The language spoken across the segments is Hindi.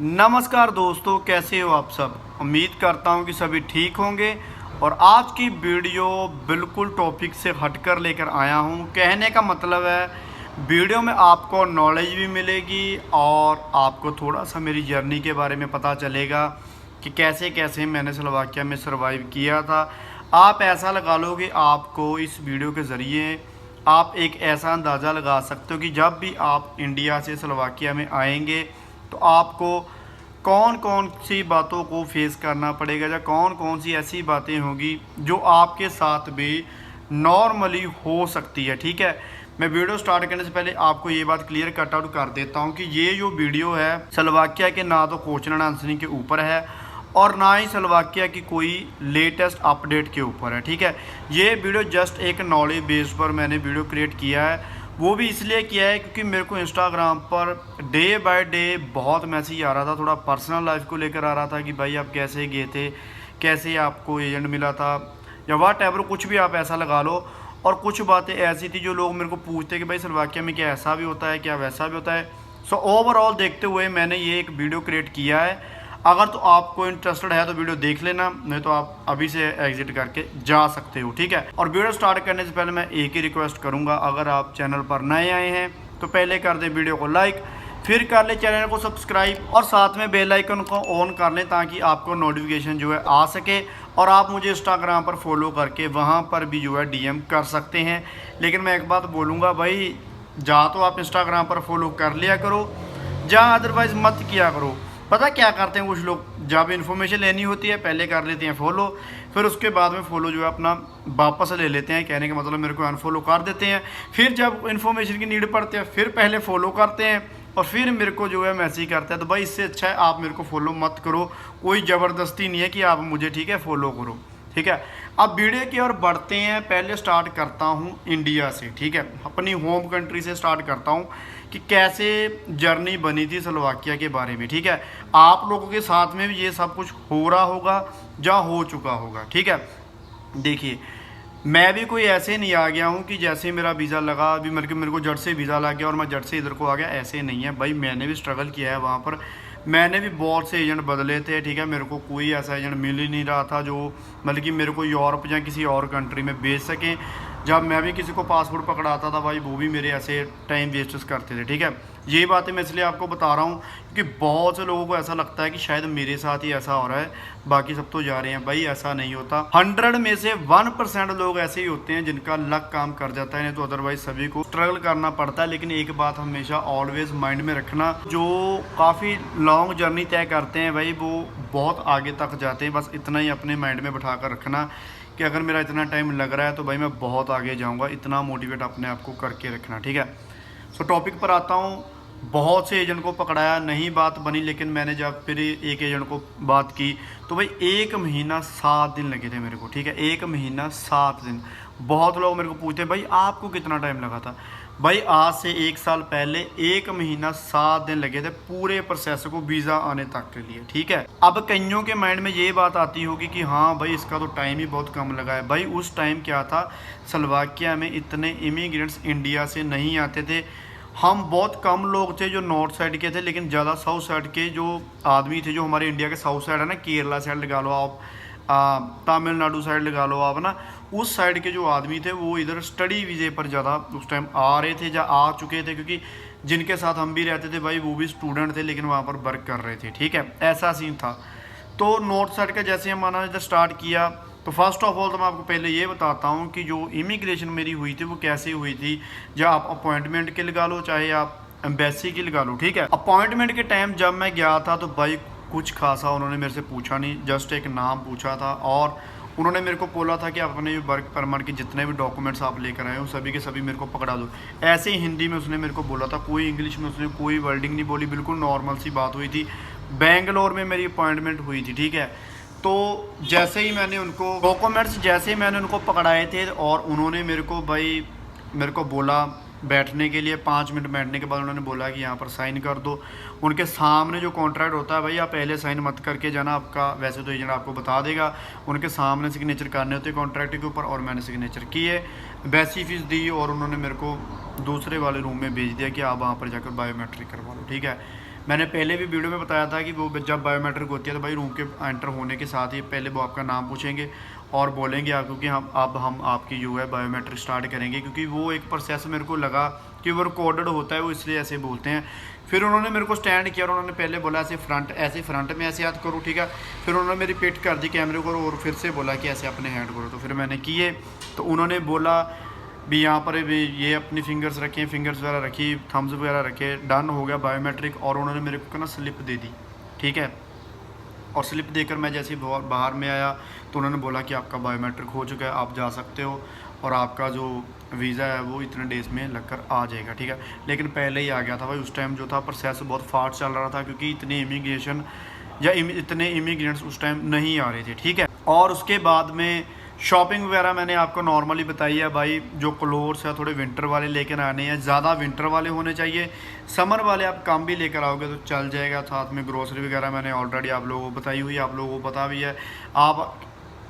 नमस्कार दोस्तों, कैसे हो आप सब। उम्मीद करता हूं कि सभी ठीक होंगे। और आज की वीडियो बिल्कुल टॉपिक से हटकर लेकर आया हूं। कहने का मतलब है वीडियो में आपको नॉलेज भी मिलेगी और आपको थोड़ा सा मेरी जर्नी के बारे में पता चलेगा कि कैसे कैसे मैंने स्लोवाकिया में सर्वाइव किया था। आप ऐसा लगा लो कि आपको इस वीडियो के ज़रिए आप एक ऐसा अंदाज़ा लगा सकते हो कि जब भी आप इंडिया से स्लोवाकिया में आएंगे तो आपको कौन कौन सी बातों को फेस करना पड़ेगा या कौन कौन सी ऐसी बातें होंगी जो आपके साथ भी नॉर्मली हो सकती है। ठीक है, मैं वीडियो स्टार्ट करने से पहले आपको ये बात क्लियर कट आउट कर देता हूँ कि ये जो वीडियो है स्लोवाकिया के ना तो क्वेश्चन एंड आंसरिंग के ऊपर है और ना ही स्लोवाकिया की कोई लेटेस्ट अपडेट के ऊपर है। ठीक है, ये वीडियो जस्ट एक नॉलेज बेस पर मैंने वीडियो क्रिएट किया है। वो भी इसलिए किया है क्योंकि मेरे को Instagram per day by day बहुत मैसेज आ रहा था, थोड़ा पर्सनल लाइफ को लेकर आ रहा था कि भाई आप कैसे गए थे, कैसे आपको एजेंट मिला था या वाट एवर, कुछ भी आप ऐसा लगा लो। और कुछ बातें ऐसी थी जो लोग मेरे को पूछते कि भाई स्लोवाकिया में क्या ऐसा भी होता है, क्या वैसा भी होता है। सो ओवरऑल देखते हुए मैंने ये एक वीडियो क्रिएट किया है। अगर तो आपको इंटरेस्टेड है तो वीडियो देख लेना, नहीं तो आप अभी से एग्जिट करके जा सकते हो। ठीक है, और वीडियो स्टार्ट करने से पहले मैं एक ही रिक्वेस्ट करूंगा, अगर आप चैनल पर नए आए हैं तो पहले कर दें वीडियो को लाइक, फिर कर ले चैनल को सब्सक्राइब और साथ में बेल आइकन को ऑन कर लें ताकि आपको नोटिफिकेशन जो है आ सके। और आप मुझे इंस्टाग्राम पर फॉलो करके वहाँ पर भी जो है डीएम कर सकते हैं। लेकिन मैं एक बात बोलूँगा भाई, जा तो आप इंस्टाग्राम पर फॉलो कर लिया करो, जहाँ अदरवाइज़ मत किया करो। पता क्या करते हैं कुछ लोग, जब इन्फॉर्मेशन लेनी होती है पहले कर लेते हैं फॉलो, फिर उसके बाद में फॉलो जो है अपना वापस ले लेते हैं। कहने का मतलब मेरे को अनफॉलो कर देते हैं, फिर जब इन्फॉर्मेशन की नीड पड़ती है फिर पहले फॉलो करते हैं और फिर मेरे को जो है मैसेज करते हैं। तो भाई इससे अच्छा है आप मेरे को फॉलो मत करो, कोई ज़बरदस्ती नहीं है कि आप मुझे ठीक है फॉलो करो। ठीक है, अब वीडियो की ओर बढ़ते हैं। पहले स्टार्ट करता हूँ इंडिया से। ठीक है, अपनी होम कंट्री से स्टार्ट करता हूँ कि कैसे जर्नी बनी थी स्लोवाकिया के बारे में। ठीक है, आप लोगों के साथ में भी ये सब कुछ हो रहा होगा या हो चुका होगा। ठीक है, देखिए मैं भी कोई ऐसे नहीं आ गया हूँ कि जैसे मेरा वीज़ा लगा अभी मेरे को जट से वीज़ा लग गया और मैं जट से इधर को आ गया, ऐसे नहीं है भाई। मैंने भी स्ट्रगल किया है वहाँ पर, मैंने भी बहुत से एजेंट बदले थे। ठीक है, मेरे को कोई ऐसा एजेंट मिल ही नहीं रहा था जो मतलब कि मेरे को यूरोप या किसी और कंट्री में भेज सकें। जब मैं भी किसी को पासपोर्ट पकड़ाता था भाई, वो भी मेरे ऐसे टाइम वेस्ट करते थे। ठीक है, ये बातें मैं इसलिए आपको बता रहा हूँ क्योंकि बहुत से लोगों को ऐसा लगता है कि शायद मेरे साथ ही ऐसा हो रहा है, बाकी सब तो जा रहे हैं। भाई ऐसा नहीं होता, 100 में से 1% लोग ऐसे ही होते हैं जिनका लक काम कर जाता है, नहीं तो अदरवाइज सभी को स्ट्रगल करना पड़ता है। लेकिन एक बात हमेशा ऑलवेज माइंड में रखना, जो काफ़ी लॉन्ग जर्नी तय करते हैं भाई वो बहुत आगे तक जाते हैं। बस इतना ही अपने माइंड में बैठा कर रखना कि अगर मेरा इतना टाइम लग रहा है तो भाई मैं बहुत आगे जाऊँगा, इतना मोटिवेट अपने आप को करके रखना। ठीक है, सो टॉपिक पर आता हूँ। बहुत से एजेंट को पकड़ाया, नहीं बात बनी, लेकिन मैंने जब फिर एक एजेंट को बात की तो भाई 1 महीना 7 दिन लगे थे मेरे को। ठीक है, 1 महीना 7 दिन। बहुत लोग मेरे को पूछते भाई आपको कितना टाइम लगा था। भाई आज से 1 साल पहले 1 महीना 7 दिन लगे थे पूरे प्रोसेस को वीज़ा आने तक के लिए। ठीक है, अब कईयों के माइंड में ये बात आती होगी कि हाँ भाई इसका तो टाइम ही बहुत कम लगा है। भाई उस टाइम क्या था, स्लोवाकिया में इतने इमिग्रेंट्स इंडिया से नहीं आते थे। हम बहुत कम लोग थे जो नॉर्थ साइड के थे, लेकिन ज़्यादा साउथ साइड के जो आदमी थे, जो हमारे इंडिया के साउथ साइड है ना, केरला साइड लगा लो आप, तमिलनाडु साइड लगा लो आप ना, उस साइड के जो आदमी थे वो इधर स्टडी वीज़े पर ज़्यादा उस टाइम आ रहे थे या आ चुके थे, क्योंकि जिनके साथ हम भी रहते थे भाई वो भी स्टूडेंट थे लेकिन वहाँ पर वर्क कर रहे थे। ठीक है, ऐसा सीन था। तो नॉर्थ साइड का जैसे हमने इधर स्टार्ट किया तो फर्स्ट ऑफ ऑल तो मैं आपको पहले ये बताता हूँ कि जो इमिग्रेशन मेरी हुई थी वो कैसे हुई थी। या आप अपॉइंटमेंट के लगा लो चाहे आप एम्बेसी की लगा लो। ठीक है, अपॉइंटमेंट के टाइम जब मैं गया था तो भाई कुछ खासा उन्होंने मेरे से पूछा नहीं, जस्ट एक नाम पूछा था और उन्होंने मेरे को बोला था कि आप अपने वर्क परमिट के जितने भी डॉक्यूमेंट्स आप लेकर आए हो सभी के सभी मेरे को पकड़ा दो। ऐसे ही हिंदी में उसने मेरे को बोला था, कोई इंग्लिश में उसने कोई वर्डिंग नहीं बोली, बिल्कुल नॉर्मल सी बात हुई थी। बेंगलोर में मेरी अपॉइंटमेंट हुई थी। ठीक है, तो जैसे ही मैंने उनको डॉक्यूमेंट्स जैसे ही मैंने उनको पकड़ाए थे और उन्होंने मेरे को बोला बैठने के लिए, 5 मिनट बैठने के बाद उन्होंने बोला कि यहाँ पर साइन कर दो। उनके सामने जो कॉन्ट्रैक्ट होता है भाई आप पहले साइन मत करके जाना, आपका वैसे तो एजेंट आपको बता देगा, उनके सामने सिग्नेचर करने होते हैं कॉन्ट्रैक्ट के ऊपर। और मैंने सिग्नेचर किए, वैसी फीस दी और उन्होंने मेरे को दूसरे वाले रूम में भेज दिया कि आप वहाँ पर जाकर बायोमेट्रिक करवा लो। ठीक है, मैंने पहले भी वीडियो में बताया था कि वो जब बायोमेट्रिक होती है तो भाई रूम के एंटर होने के साथ ही पहले वो आपका नाम पूछेंगे और बोलेंगे आपको कि हम आपकी जो है बायोमेट्रिक स्टार्ट करेंगे, क्योंकि वो एक प्रोसेस मेरे को लगा कि वो रिकॉर्डेड होता है, वो इसलिए ऐसे बोलते हैं। फिर उन्होंने मेरे को स्टैंड किया और उन्होंने पहले बोला ऐसे फ्रंट में ऐसे हाथ करो, ठीक है। फिर उन्होंने मेरी पिट कर दी कैमरे को और फिर से बोला कि ऐसे अपने हैंड करो, तो फिर मैंने किए। तो उन्होंने बोला भी यहाँ पर भी ये अपनी फिंगर्स रखें, फिंगर्स वगैरह रखी, थम्स वगैरह रखे, डन हो गया बायोमेट्रिक। और उन्होंने मेरे को ना स्लिप दे दी, ठीक है। और स्लिप देकर मैं जैसे ही बाहर में आया तो उन्होंने बोला कि आपका बायोमेट्रिक हो चुका है, आप जा सकते हो और आपका जो वीज़ा है वो इतने डेज़ में लगकर आ जाएगा, ठीक है। लेकिन पहले ही आ गया था भाई, उस टाइम जो था प्रोसेस बहुत फास्ट चल रहा था, क्योंकि इतने इमिग्रेशन या इतने इमिग्रेंट्स उस टाइम नहीं आ रहे थे, ठीक है। और उसके बाद में शॉपिंग वगैरह मैंने आपको नॉर्मली बताई है भाई। जो क्लोथ्स है थोड़े विंटर वाले लेकर आने हैं, ज़्यादा विंटर वाले होने चाहिए। समर वाले आप कम भी लेकर आओगे तो चल जाएगा। साथ में ग्रोसरी वगैरह मैंने ऑलरेडी आप लोगों को बताई हुई है, आप लोगों को पता भी है। आप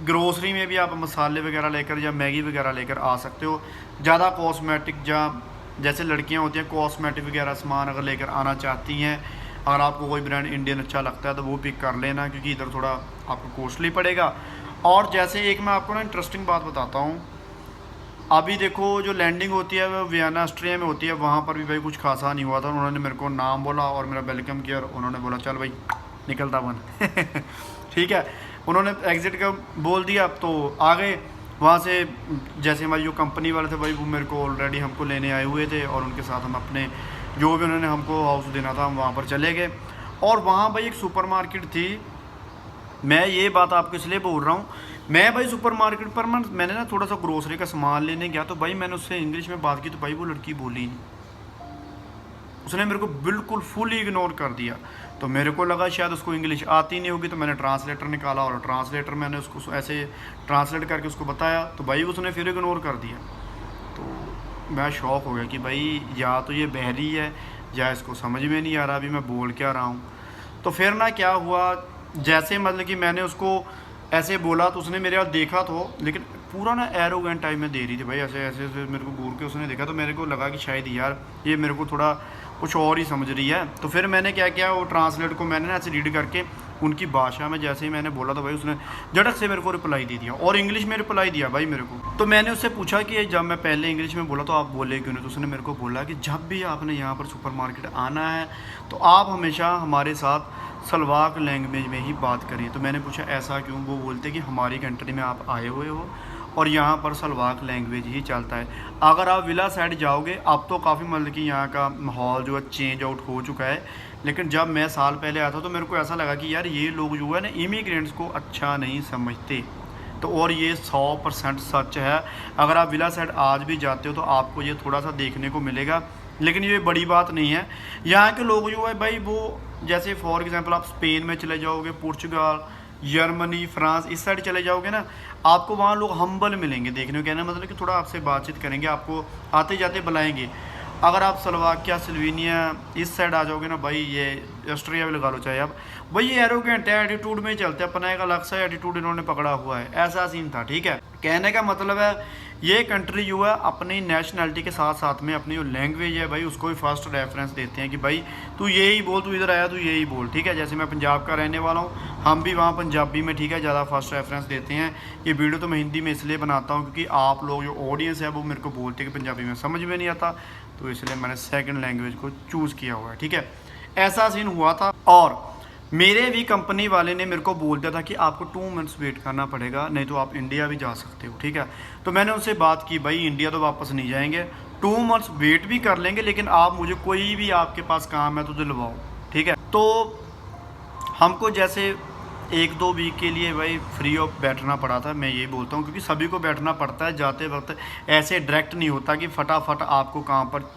ग्रोसरी में भी आप मसाले वगैरह लेकर या मैगी वगैरह लेकर आ सकते हो। ज़्यादा कॉस्मेटिक जैसे लड़कियाँ होती हैं कॉस्मेटिक वगैरह सामान अगर लेकर आना चाहती हैं, अगर आपको कोई ब्रांड इंडियन अच्छा लगता है तो वो पिक कर लेना, क्योंकि इधर थोड़ा आपको कॉस्टली पड़ेगा। और जैसे एक मैं आपको ना इंटरेस्टिंग बात बताता हूँ, अभी देखो जो लैंडिंग होती है वो वियना ऑस्ट्रिया में होती है, वहाँ पर भी भाई कुछ खासा नहीं हुआ था। उन्होंने मेरे को नाम बोला और मेरा वेलकम किया और उन्होंने बोला चल भाई निकलता बन ठीक है। उन्होंने एग्ज़िट का बोल दिया तो आ गए वहाँ से। जैसे हमारी जो कंपनी वाले थे भाई वो मेरे को ऑलरेडी हमको लेने आए हुए थे और उनके साथ हम अपने जो भी उन्होंने हमको हाउस देना था हम वहाँ पर चले गए। और वहाँ भाई एक सुपरमार्केट थी, मैं ये बात आपको इसलिए बोल रहा हूँ, मैं भाई सुपरमार्केट पर मैंने ना थोड़ा सा ग्रोसरी का सामान लेने गया तो भाई मैंने उससे इंग्लिश में बात की तो भाई वो लड़की बोली नहीं, उसने मेरे को बिल्कुल फुली इग्नोर कर दिया। तो मेरे को लगा शायद उसको इंग्लिश आती नहीं होगी, तो मैंने ट्रांसलेटर निकाला और ट्रांसलेटर मैंने उसको ऐसे ट्रांसलेट करके उसको बताया तो भाई उसने फिर इग्नोर कर दिया। तो मैं शॉक हो गया कि भाई या तो ये बहरी है या इसको समझ में नहीं आ रहा अभी मैं बोल क्या रहा हूँ। तो फिर ना क्या हुआ, जैसे मतलब कि मैंने उसको ऐसे बोला तो उसने मेरे हाथ देखा तो, लेकिन पूरा ना एरोगेंट टाइप में दे रही थी भाई, ऐसे ऐसे ऐसे मेरे को घूर के उसने देखा। तो मेरे को लगा कि शायद यार ये मेरे को थोड़ा कुछ और ही समझ रही है। तो फिर मैंने क्या किया, वो ट्रांसलेट को मैंने ना ऐसे रीड करके उनकी भाषा में जैसे ही मैंने बोला तो भाई उसने झटक से मेरे को रिप्लाई दे दिया और इंग्लिश में रिप्लाई दिया भाई मेरे को। तो मैंने उससे पूछा कि जब मैं पहले इंग्लिश में बोला तो आप बोले क्यों नहीं। तो उसने मेरे को बोला कि जब भी आपने यहाँ पर सुपरमार्केट आना है तो आप हमेशा हमारे साथ सलवाक लैंग्वेज में ही बात करें। तो मैंने पूछा ऐसा क्यों। वो बोलते कि हमारी कंट्री में आप आए हुए हो और यहाँ पर सलवाक लैंग्वेज ही चलता है। अगर आप विला साइड जाओगे अब तो काफ़ी मतलब कि यहाँ का माहौल जो है चेंज आउट हो चुका है, लेकिन जब मैं साल पहले आया था तो मेरे को ऐसा लगा कि यार ये लोग जो है ना इमिग्रेंट्स को अच्छा नहीं समझते। तो और ये 100% सच है। अगर आप विला साइड आज भी जाते हो तो आपको ये थोड़ा सा देखने को मिलेगा, लेकिन ये बड़ी बात नहीं है। यहाँ के लोग जो है भाई वो जैसे फॉर एग्जांपल आप स्पेन में चले जाओगे, पुर्तगाल, जर्मनी, फ्रांस इस साइड चले जाओगे ना, आपको वहाँ लोग हम्बल मिलेंगे देखने को। कहना मतलब कि थोड़ा आपसे बातचीत करेंगे, आपको आते जाते बुलाएंगे। अगर आप स्लोवाकिया, स्लोवेनिया इस साइड आ जाओगे ना भाई, ये ऑस्ट्रिया भी लगा लो चाहे आप, भाई ये एरोगेंट है, एटीट्यूड में ही चलते हैं, अपना एक अलग सा एटीट्यूड इन्होंने पकड़ा हुआ है। ऐसा सीन था, ठीक है। कहने का मतलब है ये कंट्री जो है अपनी नेशनैलिटी के साथ साथ में अपनी जो लैंग्वेज है भाई उसको भी फर्स्ट रेफरेंस देते हैं कि भाई तू यही बोल, तू इधर आया तू यही बोल, ठीक है। जैसे मैं पंजाब का रहने वाला हूँ, हम भी वहाँ पंजाबी में, ठीक है, ज़्यादा फर्स्ट रेफरेंस देते हैं। ये वीडियो तो मैं हिंदी में इसलिए बनाता हूँ क्योंकि आप लोग जो ऑडियंस है वो मेरे को बोलते हैं कि पंजाबी में समझ में नहीं आता, तो इसलिए मैंने सेकंड लैंग्वेज को चूज़ किया हुआ है, ठीक है। ऐसा सीन हुआ था। और मेरे भी कंपनी वाले ने मेरे को बोल दिया था कि आपको 2 मंथ्स वेट करना पड़ेगा, नहीं तो आप इंडिया भी जा सकते हो, ठीक है। तो मैंने उनसे बात की, भाई इंडिया तो वापस नहीं जाएंगे, 2 मंथ्स वेट भी कर लेंगे, लेकिन आप मुझे कोई भी आपके पास काम है तो दिलवाओ, ठीक है। तो हमको जैसे 1-2 वीक के लिए भाई फ्री ऑफ बैठना पड़ा था, मैं यही बोलता हूँ, क्योंकि सभी को बैठना पड़ता है जाते वक्त। ऐसे डायरेक्ट नहीं होता कि फटाफट आपको काम पर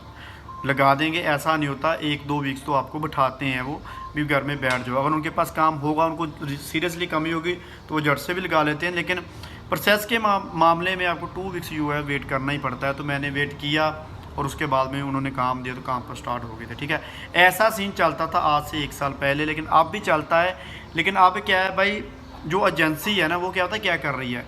लगा देंगे, ऐसा नहीं होता। 1-2 वीक्स तो आपको बिठाते हैं, वो भी घर में बैठ जाओ। अगर उनके पास काम होगा, उनको सीरियसली कमी होगी तो वो झट से भी लगा लेते हैं, लेकिन प्रोसेस के मामले में आपको 2 वीक्स जो है वेट करना ही पड़ता है। तो मैंने वेट किया और उसके बाद में उन्होंने काम दिया तो काम पर स्टार्ट हो गए थे, ठीक है। ऐसा सीन चलता था आज से 1 साल पहले, लेकिन अब भी चलता है। लेकिन अब क्या है भाई, जो एजेंसी है ना वो क्या होता है क्या कर रही है,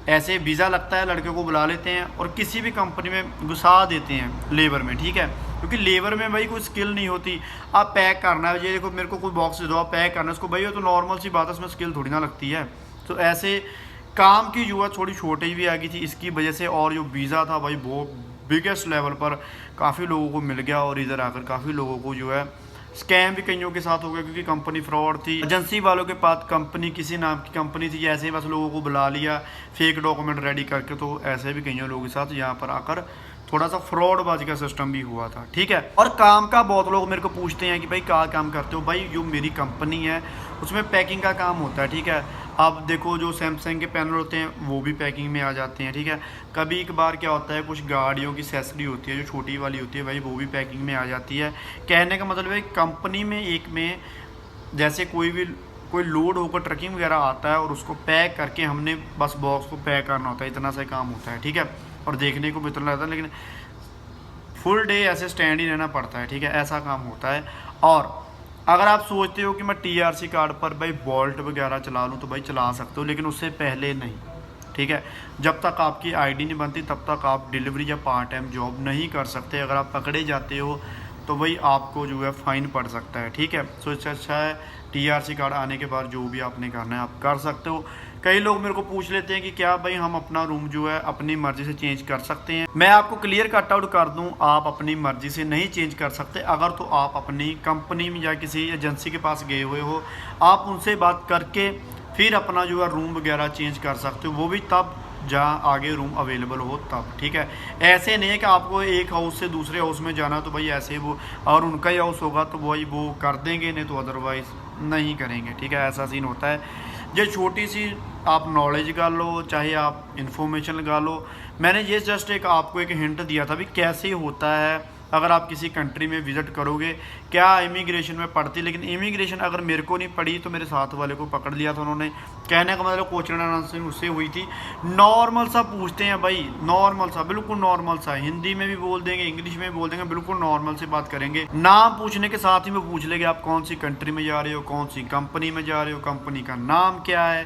ऐसे वीज़ा लगता है, लड़के को बुला लेते हैं और किसी भी कंपनी में घुसा देते हैं लेबर में, ठीक है। क्योंकि लेबर में भाई कोई स्किल नहीं होती। आप पैक करना है, ये देखो मेरे को कोई बॉक्स दे दो, आप पैक करना है उसको, भाई ये तो नॉर्मल सी बात है, उसमें स्किल थोड़ी ना लगती है। तो ऐसे काम की जो है थोड़ी शॉर्टेज भी आ गई थी इसकी वजह से, और जो वीज़ा था भाई वो बिगेस्ट लेवल पर काफ़ी लोगों को मिल गया, और इधर आकर काफ़ी लोगों को जो है स्कैम भी कईयों के साथ हो गया, क्योंकि कंपनी फ्रॉड थी। एजेंसी वालों के पास कंपनी किसी नाम की कंपनी थी, ऐसे ही बस लोगों को बुला लिया फेक डॉक्यूमेंट रेडी करके। तो ऐसे भी कईयों लोगों के साथ यहाँ पर आकर थोड़ा सा फ्रॉडबाजी का सिस्टम भी हुआ था, ठीक है। और काम का बहुत लोग मेरे को पूछते हैं कि भाई क्या काम करते हो। भाई जो मेरी कंपनी है उसमें पैकिंग का काम होता है, ठीक है। आप देखो जो सैमसंग के पैनल होते हैं वो भी पैकिंग में आ जाते हैं, ठीक है। कभी एक बार क्या होता है, कुछ गाड़ियों की एक्सेसरी होती है जो छोटी वाली होती है भाई, वो भी पैकिंग में आ जाती है। कहने का मतलब है कंपनी में एक में जैसे कोई लोड होकर ट्रकिंग वगैरह आता है और उसको पैक करके हमने बस बॉक्स को पैक करना होता है, इतना सा काम होता है, ठीक है। और देखने को भी इतना लगता है, लेकिन फुल डे ऐसे स्टैंड ही रहना पड़ता है, ठीक है, ऐसा काम होता है। और अगर आप सोचते हो कि मैं TRC कार्ड पर भाई बोल्ट वगैरह चला लूँ तो भाई चला सकते हो, लेकिन उससे पहले नहीं, ठीक है। जब तक आपकी ID नहीं बनती तब तक आप डिलीवरी या पार्ट टाइम जॉब नहीं कर सकते। अगर आप पकड़े जाते हो तो भाई आपको जो है फ़ाइन पड़ सकता है, ठीक है। तो इससे अच्छा है TRC कार्ड आने के बाद जो भी आपने करना है आप कर सकते हो। कई लोग मेरे को पूछ लेते हैं कि क्या भाई हम अपना रूम जो है अपनी मर्ज़ी से चेंज कर सकते हैं। मैं आपको क्लियर कट आउट कर दूं, आप अपनी मर्ज़ी से नहीं चेंज कर सकते। अगर तो आप अपनी कंपनी में या किसी एजेंसी के पास गए हुए हो, आप उनसे बात करके फिर अपना जो है रूम वगैरह चेंज कर सकते हो, वो भी तब जहाँ आगे रूम अवेलेबल हो तब, ठीक है। ऐसे नहीं है कि आपको एक हाउस से दूसरे हाउस में जाना तो भाई ऐसे वो, और उनका ही हाउस होगा तो भाई वो कर देंगे, नहीं तो अदरवाइज़ नहीं करेंगे, ठीक है। ऐसा सीन होता है। ये छोटी सी आप नॉलेज लगा लो, चाहे आप इन्फॉर्मेशन लगा लो। मैंने ये जस्ट एक आपको एक हिंट दिया था भी कैसे होता है अगर आप किसी कंट्री में विज़िट करोगे, क्या इमिग्रेशन में पढ़ती। लेकिन इमिग्रेशन अगर मेरे को नहीं पड़ी तो मेरे साथ वाले को पकड़ लिया था उन्होंने। कहने का मतलब क्वेश्चन एंड आंसर उससे हुई थी। नॉर्मल सा पूछते हैं भाई, नॉर्मल सा, बिल्कुल नॉर्मल सा, हिंदी में भी बोल देंगे, इंग्लिश में भी बोल देंगे, बिल्कुल नॉर्मल से बात करेंगे। नाम पूछने के साथ ही वो पूछ लेंगे आप कौन सी कंट्री में जा रहे हो, कौन सी कंपनी में जा रहे हो, कंपनी का नाम क्या है,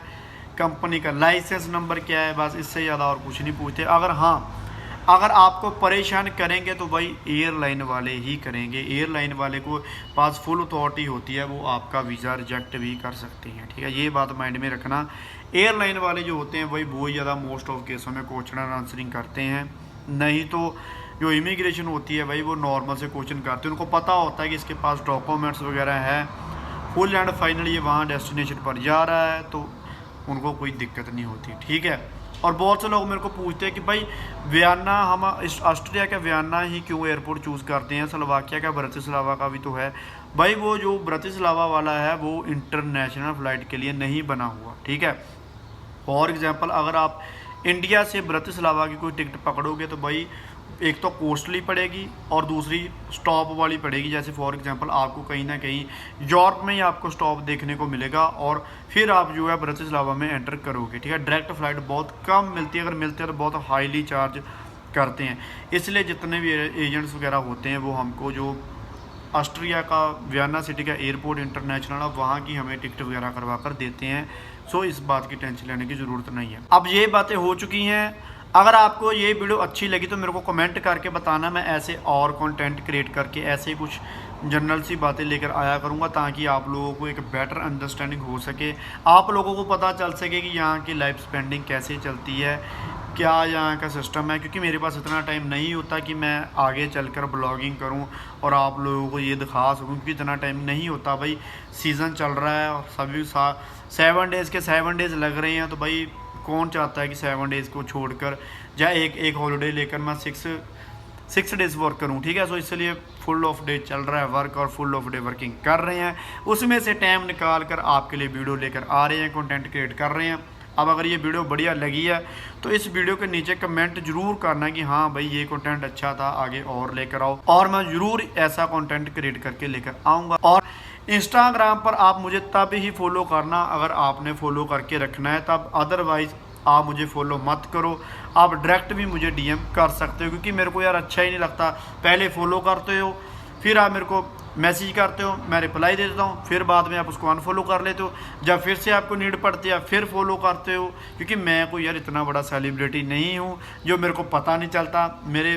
कंपनी का लाइसेंस नंबर क्या है, बस इससे ज़्यादा और कुछ नहीं पूछते। अगर आपको परेशान करेंगे तो भाई एयरलाइन वाले ही करेंगे। एयरलाइन वाले को पास फुल अथॉरिटी होती है, वो आपका वीज़ा रिजेक्ट भी कर सकती हैं, ठीक है। ये बात माइंड में रखना। एयरलाइन वाले जो होते हैं भाई वो ज़्यादा मोस्ट ऑफ केसों में क्वेश्चन एंड आंसरिंग करते हैं, नहीं तो जो इमिग्रेशन होती है भाई वो नॉर्मल से क्वेश्चन करते हैं। उनको पता होता है कि इसके पास डॉक्यूमेंट्स वगैरह है, फुल एंड फाइनल ये वहाँ डेस्टिनेशन पर जा रहा है, तो उनको कोई दिक्कत नहीं होती, ठीक है। और बहुत से लोग मेरे को पूछते हैं कि भाई वियना, हम ऑस्ट्रिया का वियना ही क्यों एयरपोर्ट चूज़ करते हैं, स्लोवाकिया का ब्रतिस्लावा का भी तो है। भाई वो जो ब्रतिस्लावा वाला है वो इंटरनेशनल फ़्लाइट के लिए नहीं बना हुआ, ठीक है। फॉर एग्जांपल अगर आप इंडिया से ब्रतिस्लावा की कोई टिकट पकड़ोगे तो भाई एक तो कॉस्टली पड़ेगी और दूसरी स्टॉप वाली पड़ेगी। जैसे फॉर एग्जांपल आपको कहीं ना कहीं यूरोप में ही आपको स्टॉप देखने को मिलेगा और फिर आप जो है ब्रतिस्लावा में एंटर करोगे, ठीक है। डायरेक्ट फ़्लाइट बहुत कम मिलती है, अगर मिलती है तो बहुत हाईली चार्ज करते हैं। इसलिए जितने भी एजेंट्स वगैरह होते हैं वो हमको जो ऑस्ट्रिया का वियना सिटी का एयरपोर्ट इंटरनेशनल, अब वहाँ की हमें टिकट वगैरह करवा कर देते हैं। सो इस बात की टेंशन लेने की ज़रूरत नहीं है। अब ये बातें हो चुकी हैं। अगर आपको ये वीडियो अच्छी लगी तो मेरे को कमेंट करके बताना, मैं ऐसे और कंटेंट क्रिएट करके ऐसे कुछ जनरल सी बातें लेकर आया करूँगा, ताकि आप लोगों को एक बेटर अंडरस्टैंडिंग हो सके, आप लोगों को पता चल सके कि यहाँ की लाइफ स्पेंडिंग कैसे चलती है, क्या यहाँ का सिस्टम है। क्योंकि मेरे पास इतना टाइम नहीं होता कि मैं आगे चलकर ब्लॉगिंग करूँ और आप लोगों को ये दिखा सकूँ, क्योंकि इतना टाइम नहीं होता। भाई सीज़न चल रहा है और सभी 7 डेज़ के 7 डेज़ लग रहे हैं, तो भाई कौन चाहता है कि 7 डेज़ को छोड़कर या एक हॉलीडे लेकर मैं 6 डेज़ वर्क करूं, ठीक है। सो इसलिए फुल ऑफ डे चल रहा है वर्क और फुल ऑफ डे वर्किंग कर रहे हैं, उसमें से टाइम निकाल कर आपके लिए वीडियो लेकर आ रहे हैं, कंटेंट क्रिएट कर रहे हैं। अब अगर ये वीडियो बढ़िया लगी है तो इस वीडियो के नीचे कमेंट जरूर करना कि हाँ भाई ये कंटेंट अच्छा था, आगे और लेकर आओ, और मैं ज़रूर ऐसा कंटेंट क्रिएट करके लेकर आऊँगा। और इंस्टाग्राम पर आप मुझे तब ही फॉलो करना अगर आपने फॉलो करके रखना है तब, अदरवाइज़ आप मुझे फॉलो मत करो। आप डायरेक्ट भी मुझे DM कर सकते हो, क्योंकि मेरे को यार अच्छा ही नहीं लगता, पहले फॉलो करते हो फिर आप मेरे को मैसेज करते हो, मैं रिप्लाई दे देता हूँ, फिर बाद में आप उसको अनफॉलो कर लेते हो, जब फिर से आपको नीड पड़ती है फिर फॉलो करते हो। क्योंकि मैं कोई यार इतना बड़ा सेलिब्रिटी नहीं हूँ जो मेरे को पता नहीं चलता। मेरे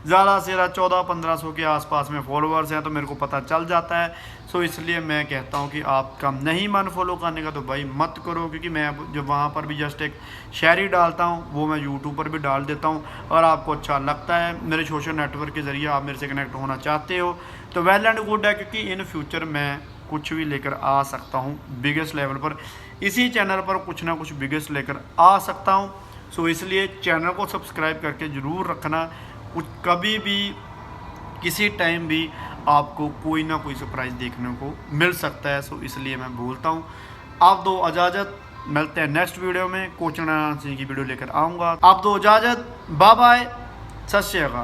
ज़्यादा से ज़्यादा 1400-1500 के आसपास में फॉलोअर्स हैं, तो मेरे को पता चल जाता है। सो इसलिए मैं कहता हूँ कि आपका नहीं मन फॉलो करने का तो भाई मत करो, क्योंकि मैं अब जब वहाँ पर भी जस्ट एक शायरी डालता हूँ वो मैं यूट्यूब पर भी डाल देता हूँ। और आपको अच्छा लगता है, मेरे सोशल नेटवर्क के ज़रिए आप मेरे से कनेक्ट होना चाहते हो तो वेल एंड गुड है, क्योंकि इन फ्यूचर मैं कुछ भी लेकर आ सकता हूँ बिगेस्ट लेवल पर। इसी चैनल पर कुछ ना कुछ बिगेस्ट लेकर आ सकता हूँ। सो इसलिए चैनल को सब्सक्राइब करके ज़रूर रखना, कुछ कभी भी किसी टाइम भी आपको कोई ना कोई सरप्राइज़ देखने को मिल सकता है। सो इसलिए मैं बोलता हूँ आप दो इजाज़त, मिलते हैं नेक्स्ट वीडियो में। कोच नारायण सिंह की वीडियो लेकर आऊँगा। आप दो इजाज़त, बाय बाय, सत श्री अकाल।